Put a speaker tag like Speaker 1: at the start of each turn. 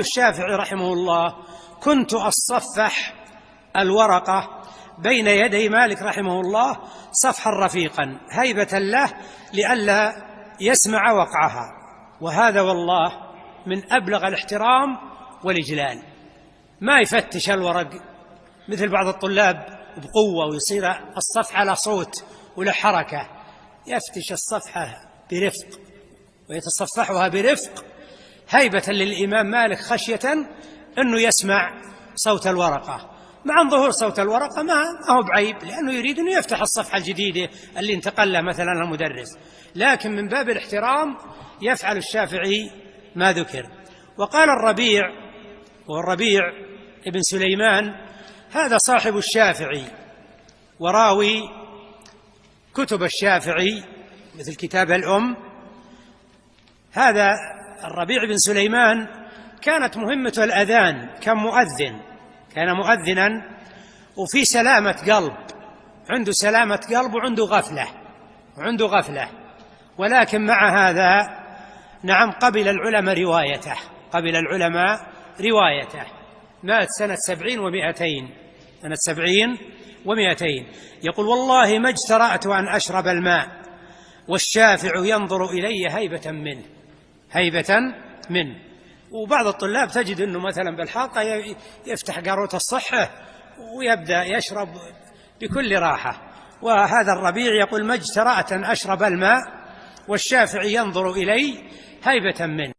Speaker 1: الشافعي رحمه الله: كنت أصفح الورقة بين يدي مالك رحمه الله صفحا رفيقا هيبة له لئلا يسمع وقعها. وهذا والله من أبلغ الاحترام والإجلال، ما يفتش الورق مثل بعض الطلاب بقوة ويصير الصفحة له صوت وله حركة. يفتش الصفحة برفق ويتصفحها برفق هيبة للإمام مالك، خشية أنه يسمع صوت الورقة. مع ظهور صوت الورقة ما هو بعيب، لأنه يريد أنه يفتح الصفحة الجديدة اللي انتقل له مثلا المدرس، لكن من باب الاحترام يفعل الشافعي ما ذكر. وقال والربيع ابن سليمان هذا صاحب الشافعي وراوي كتب الشافعي مثل كتاب الأم. هذا الربيع بن سليمان كانت مهمته الأذان، كان مؤذنا وفي سلامة قلب، عنده سلامة قلب وعنده غفلة، ولكن مع هذا نعم قبل العلماء روايته. مات سنة 70 و200. يقول: والله ما اجترأت أن أشرب الماء والشافع ينظر إلي هيبة منه. وبعض الطلاب تجد أنه مثلا بالحلقة يفتح قارورة الصحة ويبدأ يشرب بكل راحة، وهذا الربيع يقول: ما اجترأت أن أشرب الماء والشافع ينظر إلي هيبة منه.